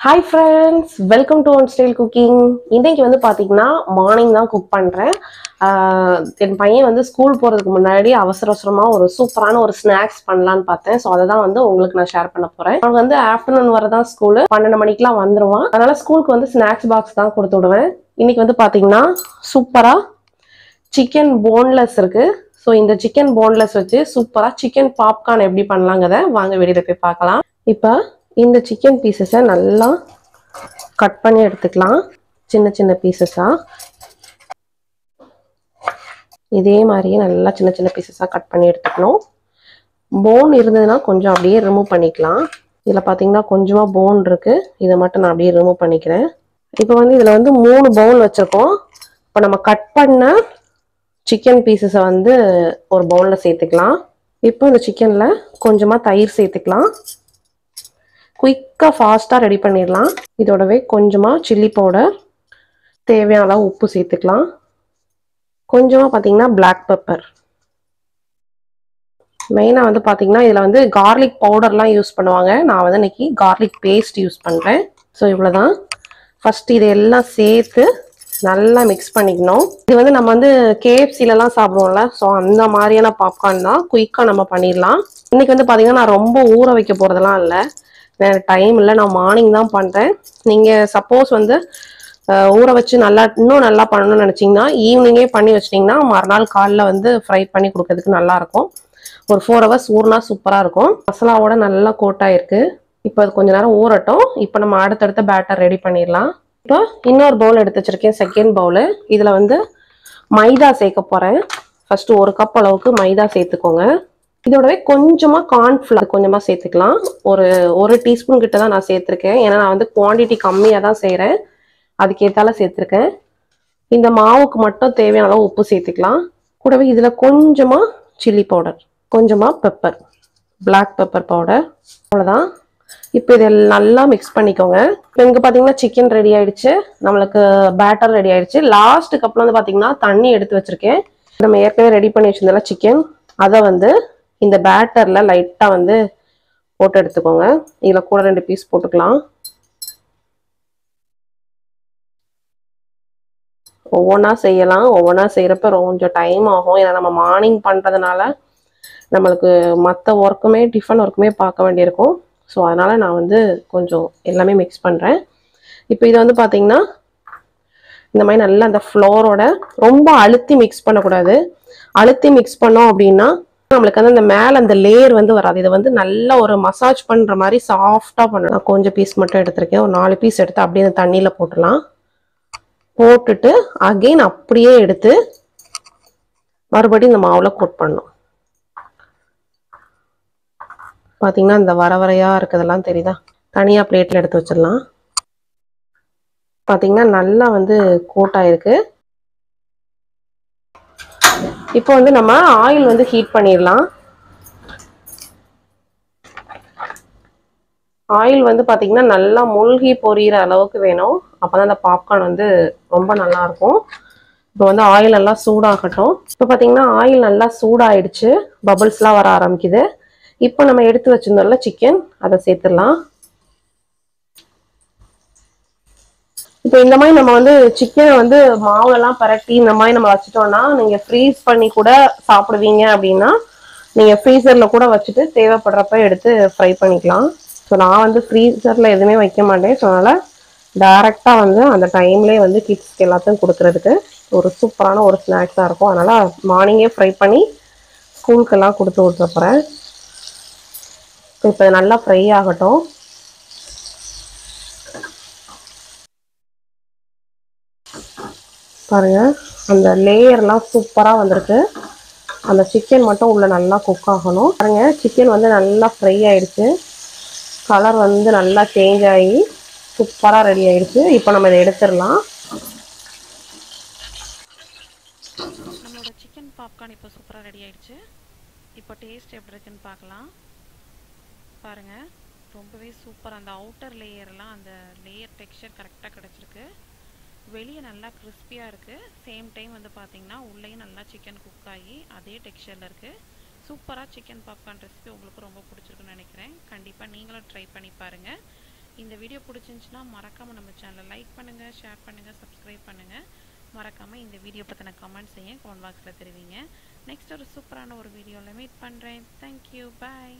Hi friends, welcome to One Style Cooking. இன்னைக்கு வந்து பாத்தீங்கன்னா மார்னிங் தான் குக் பண்றேன். என் பையன் வந்து ஸ்கூல் போறதுக்கு முன்னாடி அவசரமா ஒரு சூப்பரான ஒரு ஸ்நாக்ஸ் பண்ணலான்னு பார்த்தேன். ஸோ அதை தான் வந்து உங்களுக்கு நான் ஷேர் பண்ண போறேன். அவன் வந்து ஆஃப்டர்நூன் வரதான் ஸ்கூலு 12 மணிக்கெல்லாம் வந்துருவான். அதனால ஸ்கூலுக்கு வந்து ஸ்நாக்ஸ் பாக்ஸ் தான் கொடுத்து விடுவேன். இன்னைக்கு வந்து பாத்தீங்கன்னா சூப்பரா சிக்கன் போன்லெஸ் இருக்கு. ஸோ இந்த சிக்கன் போன்லெஸ் வச்சு சூப்பரா சிக்கன் பாப்கார்ன் எப்படி பண்ணலாங்கிறத வாங்க வெளியில போய் பார்க்கலாம். இப்போ இந்த சிக்கன் பீசஸை நல்லா கட் பண்ணி எடுத்துக்கலாம். சின்ன சின்ன பீசஸா இதே மாதிரியே நல்லா சின்ன சின்ன பீசஸா கட் பண்ணி எடுத்துக்கணும். போன் இருந்ததுன்னா கொஞ்சம் அப்படியே ரிமூவ் பண்ணிக்கலாம். இதில் பார்த்தீங்கன்னா கொஞ்சமாக போன் இருக்கு. இதை மட்டும் நான் அப்படியே ரிமூவ் பண்ணிக்கிறேன். இப்போ வந்து இதில் வந்து 3 பவுல் வச்சிருக்கோம். இப்போ நம்ம கட் பண்ண சிக்கன் பீசஸை வந்து ஒரு பவுலில் சேர்த்துக்கலாம். இப்போ இந்த சிக்கனில் கொஞ்சமாக தயிர் சேர்த்துக்கலாம். குயிக்காக ஃபாஸ்ட்டாக ரெடி பண்ணிடலாம். இதோடவே கொஞ்சமாக சில்லி பவுடர், தேவையான அளவு உப்பு சேர்த்துக்கலாம். கொஞ்சமாக பார்த்தீங்கன்னா பிளாக் பெப்பர். மெயினாக வந்து பார்த்தீங்கன்னா இதில் வந்து கார்லிக் பவுடர்லாம் யூஸ் பண்ணுவாங்க. நான் வந்து இன்னைக்கு கார்லிக் பேஸ்ட் யூஸ் பண்ணுறேன். ஸோ இவ்வளோதான். ஃபர்ஸ்ட் இது எல்லாம் சேர்த்து நல்லா மிக்ஸ் பண்ணிக்கணும். இது வந்து நம்ம வந்து KFCலலாம் சாப்பிடுவோம்ல, ஸோ அந்த மாதிரியான பாப்கார்ன் தான். குயிக்காக நம்ம பண்ணிடலாம். இன்னைக்கு வந்து பார்த்தீங்கன்னா நான் ரொம்ப ஊற வைக்க போகிறதெல்லாம் இல்லை. டைம் இல்லை, நான் மார்னிங் தான் பண்ணுறேன். நீங்கள் சப்போஸ் வந்து ஊற வச்சு இன்னும் நல்லா பண்ணணும்னு நினச்சிங்கன்னா ஈவினிங்கே பண்ணி வச்சிட்டிங்கன்னா மறுநாள் காலைல வந்து ஃப்ரை பண்ணி கொடுக்கறதுக்கு நல்லாயிருக்கும். ஒரு 4 hours ஊறினா சூப்பராக இருக்கும். மசாலாவோட நல்லா கோட்டாயிருக்கு. இப்போ அது கொஞ்ச நேரம் ஊறட்டும். இப்போ நம்ம அடுத்தடுத்த பேட்டர் ரெடி பண்ணிடலாம். இப்போ இன்னொரு பவுல் எடுத்து வச்சிருக்கேன், செகண்ட் பவுலு. இதில் வந்து மைதா சேர்க்க போகிறேன். ஃபர்ஸ்ட் 1 கப் அளவுக்கு மைதா சேர்த்துக்கோங்க. இதோடவே கொஞ்சமாக கார்ன்ஃப்ளவர் கொஞ்சமாக சேர்த்துக்கலாம். ஒரு டீஸ்பூன் கிட்ட தான் நான் சேர்த்துருக்கேன். ஏன்னா நான் வந்து குவான்டிட்டி கம்மியாக தான் செய்கிறேன், அதுக்கேற்றால சேர்த்துருக்கேன். இந்த மாவுக்கு மட்டும் தேவையான அளவு உப்பு சேர்த்துக்கலாம். கூடவே இதில் கொஞ்சமாக சில்லி பவுடர், கொஞ்சமாக பெப்பர், பிளாக் பெப்பர் பவுடர், அவ்வளோதான். இப்போ இதை நல்லா மிக்ஸ் பண்ணிக்கோங்க. இப்போ இங்கே பார்த்தீங்கன்னா சிக்கன் ரெடி ஆயிடுச்சு, நம்மளுக்கு பேட்டர் ரெடி ஆயிடுச்சு. லாஸ்ட் கப்பில் வந்து பார்த்தீங்கன்னா தண்ணி எடுத்து வச்சிருக்கேன். நம்ம ஏற்கனவே ரெடி பண்ணி வச்சிருந்தால சிக்கன், அதை வந்து இந்த பேட்டர்ல லைட்டா வந்து போட்டு எடுத்துக்கோங்க. இதுல கூட 2 பீஸ் போட்டுக்கலாம். ஒவ்வொன்றா செய்யலாம். ஒவ்வொன்றா செய்யறப்ப கொஞ்சம் டைம் ஆகும். ஏன்னா நம்ம மார்னிங் பண்றதுனால நம்மளுக்கு மற்ற ஒர்க்குமே டிஃபன் ஒர்க்குமே பார்க்க வேண்டியிருக்கும். ஸோ அதனால நான் வந்து கொஞ்சம் எல்லாமே மிக்ஸ் பண்றேன். இப்போ இதை வந்து பார்த்தீங்கன்னா இந்த மாதிரி நல்லா அந்த ஃப்ளோரோட ரொம்ப அழுத்தி மிக்ஸ் பண்ணக்கூடாது. அழுத்தி மிக்ஸ் பண்ணோம் அப்படின்னா நம்மளுக்கு வந்து அந்த மேல அந்த லேயர் வந்து வராது. இதை வந்து நல்லா ஒரு மசாஜ் பண்ற மாதிரி சாஃப்டா பண்ணணும். கொஞ்சம் பீஸ் மட்டும் எடுத்திருக்கேன். ஒரு 4 பீஸ் எடுத்து அப்படியே அந்த தண்ணியில போட்டுடலாம். போட்டுட்டு அகைன் அப்படியே எடுத்து மறுபடியும் இந்த மாவுல கோட் பண்ணணும். பாத்தீங்கன்னா இந்த வரையா இருக்கிறதெல்லாம் தெரியுதா? தனியா பிளேட்ல எடுத்து வச்சிடலாம். பாத்தீங்கன்னா நல்லா வந்து கோட் ஆயிருக்கு. இப்போ வந்து நம்ம ஆயில் வந்து ஹீட் பண்ணிடலாம். ஆயில் வந்து பார்த்தீங்கன்னா நல்லா மூழ்கி பொரியிற அளவுக்கு வேணும். அப்போதான் அந்த பாப்கார்ன் வந்து ரொம்ப நல்லா இருக்கும். இப்போ வந்து ஆயில் நல்லா சூடாகட்டும். இப்போ பார்த்தீங்கன்னா ஆயில் நல்லா சூடாயிடுச்சு, பபிள்ஸ்லாம் வர ஆரம்பிக்குது. இப்போ நம்ம எடுத்து வச்சிருந்தோம்ல சிக்கன், அதை சேர்த்துடலாம். இப்போ இந்த மாதிரி நம்ம வந்து சிக்கனை வந்து மாவுலலாம் பரட்டி இந்த மாதிரி நம்ம வச்சுட்டோம்னா நீங்கள் ஃப்ரீஸ் பண்ணி கூட சாப்பிடுவீங்க. அப்படின்னா நீங்கள் ஃப்ரீசரில் கூட வச்சுட்டு தேவைப்படுறப்ப எடுத்து ஃப்ரை பண்ணிக்கலாம். ஸோ நான் வந்து ஃப்ரீசரில் எதுவுமே வைக்க மாட்டேன். ஸோ அதனால் டைரெக்டாக வந்து அந்த டைம்லேயே வந்து கிட்ஸ்க்கு எல்லாத்தையும் கொடுக்குறதுக்கு ஒரு சூப்பரான ஒரு ஸ்நாக்ஸாக இருக்கும். அதனால் மார்னிங்கே ஃப்ரை பண்ணி ஸ்கூலுக்கெல்லாம் கொடுத்து விட்டுறப்பறேன். இப்போ நல்லா ஃப்ரை ஆகட்டும். பாருங்க, அந்த லேயர்லாம் சூப்பராக வந்திருக்கு. அந்த சிக்கன் மட்டும் உள்ள நல்லா குக் ஆகணும். பாருங்க, சிக்கன் வந்து நல்லா ஃப்ரை ஆயிடுச்சு. கலர் வந்து நல்லா சேஞ்ச் ஆகி சூப்பராக ரெடி ஆயிடுச்சு. இப்போ நம்ம இதை எடுத்துடலாம். நம்மளோட சிக்கன் பாப்கார்ன் இப்போ சூப்பராக ரெடி ஆயிடுச்சு. இப்போ டேஸ்ட் எப்படி இருக்குன்னு பார்க்கலாம். பாருங்கள், ரொம்பவே சூப்பர். அந்த அவுட்டர் லேயர்லாம் அந்த லேயர் டெக்ஸ்சர் கரெக்டாக கிடச்சிருக்கு. வெளியே நல்லா கிறிஸ்பியாக இருக்குது. சேம் டைம் வந்து பார்த்திங்கன்னா உள்ளேயும் நல்லா சிக்கன் குக் ஆகி அதே டெக்ஸ்சரில் இருக்குது. சூப்பராக சிக்கன் பாப்கார்ன் ரெசிபி உங்களுக்கு ரொம்ப பிடிச்சிருக்குன்னு நினைக்கிறேன். கண்டிப்பாக நீங்களும் ட்ரை பண்ணி பாருங்கள். இந்த வீடியோ பிடிச்சிருந்துச்சுன்னா மறக்காமல் நம்ம சேனலை லைக் பண்ணுங்கள், ஷேர் பண்ணுங்கள், சப்ஸ்கிரைப் பண்ணுங்கள். மறக்காமல் இந்த வீடியோ பற்றின கமெண்ட்ஸ் செய்ய கமெண்ட் பாக்ஸில் தெரிவிங்க. நெக்ஸ்ட் ஒரு சூப்பரான ஒரு வீடியோவில் மீட் பண்ணுறேன். தேங்க்யூ, பாய்.